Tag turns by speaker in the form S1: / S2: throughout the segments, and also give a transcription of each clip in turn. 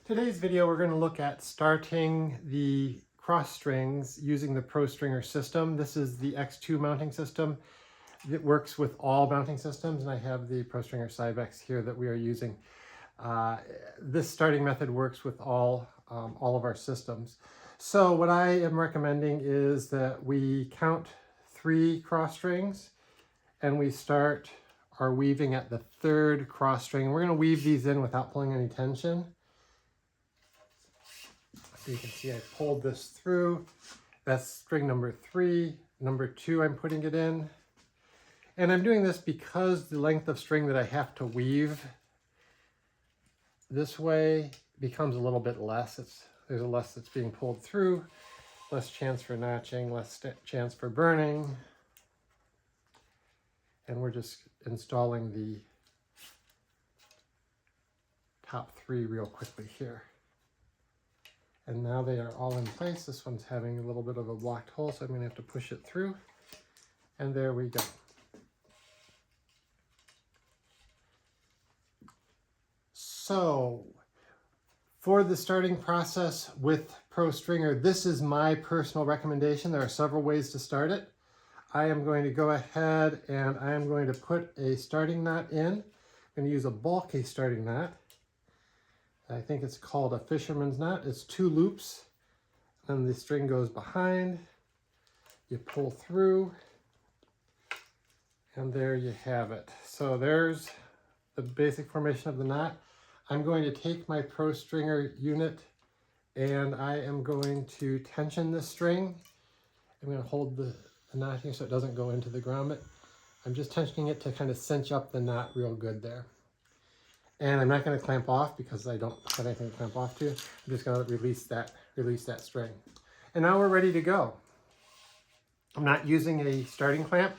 S1: Today's video, we're going to look at starting the cross strings using the ProStringer system. This is the X2 mounting system. It works with all mounting systems, and I have the ProStringer Cybex here that we are using. This starting method works with all of our systems. So what I am recommending is that we count 3 cross strings and we start our weaving at the 3rd cross string. We're going to weave these in without pulling any tension. So you can see I pulled this through. That's string number 3. Number 2, I'm putting it in. And I'm doing this because the length of string that I have to weave this way becomes a little bit less. There's a less that's being pulled through, less chance for notching, less chance for burning. And we're just installing the top 3 real quickly here. And now they are all in place. This one's having a little bit of a blocked hole, so I'm going to have to push it through. And there we go. So, for the starting process with ProStringer, this is my personal recommendation. There are several ways to start it. I am going to go ahead and I am going to put a starting knot in. I'm going to use a bulky starting knot. I think it's called a fisherman's knot. It's 2 loops, and the string goes behind. You pull through, and there you have it. So there's the basic formation of the knot. I'm going to take my ProStringer unit, and I am going to tension this string. I'm going to hold the knot here so it doesn't go into the grommet. I'm just tensioning it to kind of cinch up the knot real good there. And I'm not going to clamp off because I don't have anything to clamp off to. I'm just going to release that string. And now we're ready to go. I'm not using a starting clamp.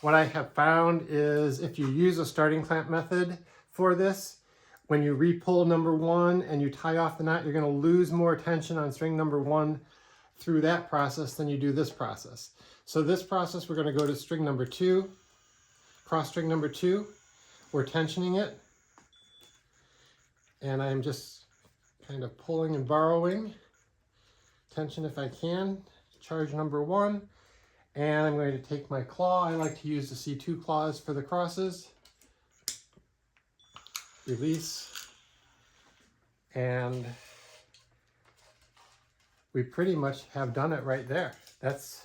S1: What I have found is if you use a starting clamp method for this, when you re-pull number 1 and you tie off the knot, you're going to lose more tension on string number 1 through that process than you do this process. So this process, we're going to go to string number 2, cross string number 2. We're tensioning it. And I'm just kind of pulling and borrowing tension if I can. Charge number 1. And I'm going to take my claw. I like to use the C2 claws for the crosses. Release. And we pretty much have done it right there. That's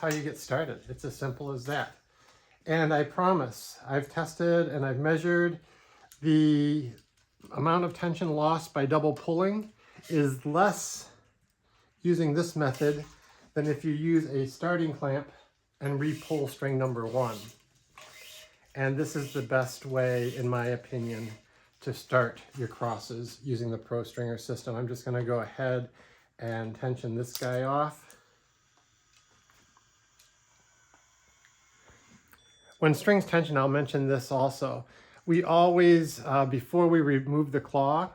S1: how you get started. It's as simple as that. And I promise, I've tested and I've measured the amount of tension lost by double pulling is less using this method than if you use a starting clamp and re-pull string number 1. And this is the best way, in my opinion, to start your crosses using the ProStringer system. I'm just going to go ahead and tension this guy off. When strings tension, I'll mention this also. We always, before we remove the claw,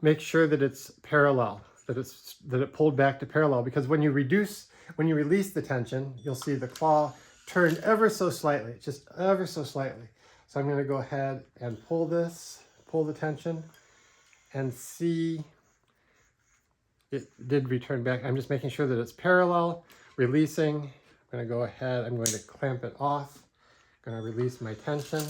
S1: make sure that it's parallel, that it pulled back to parallel, because when you release the tension, you'll see the claw turned ever so slightly, just ever so slightly. So I'm going to go ahead and pull the tension, and see it did return back. I'm just making sure that it's parallel, releasing. I'm going to go ahead, I'm going to clamp it off, I'm going to release my tension.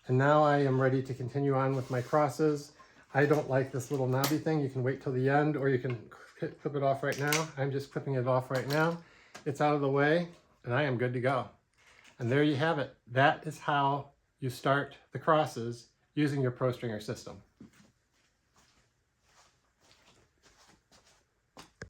S1: And now I am ready to continue on with my crosses. I don't like this little knobby thing. You can wait till the end, or you can clip it off right now. I'm just clipping it off right now. It's out of the way, and I am good to go. And there you have it. That is how you start the crosses using your ProStringer system.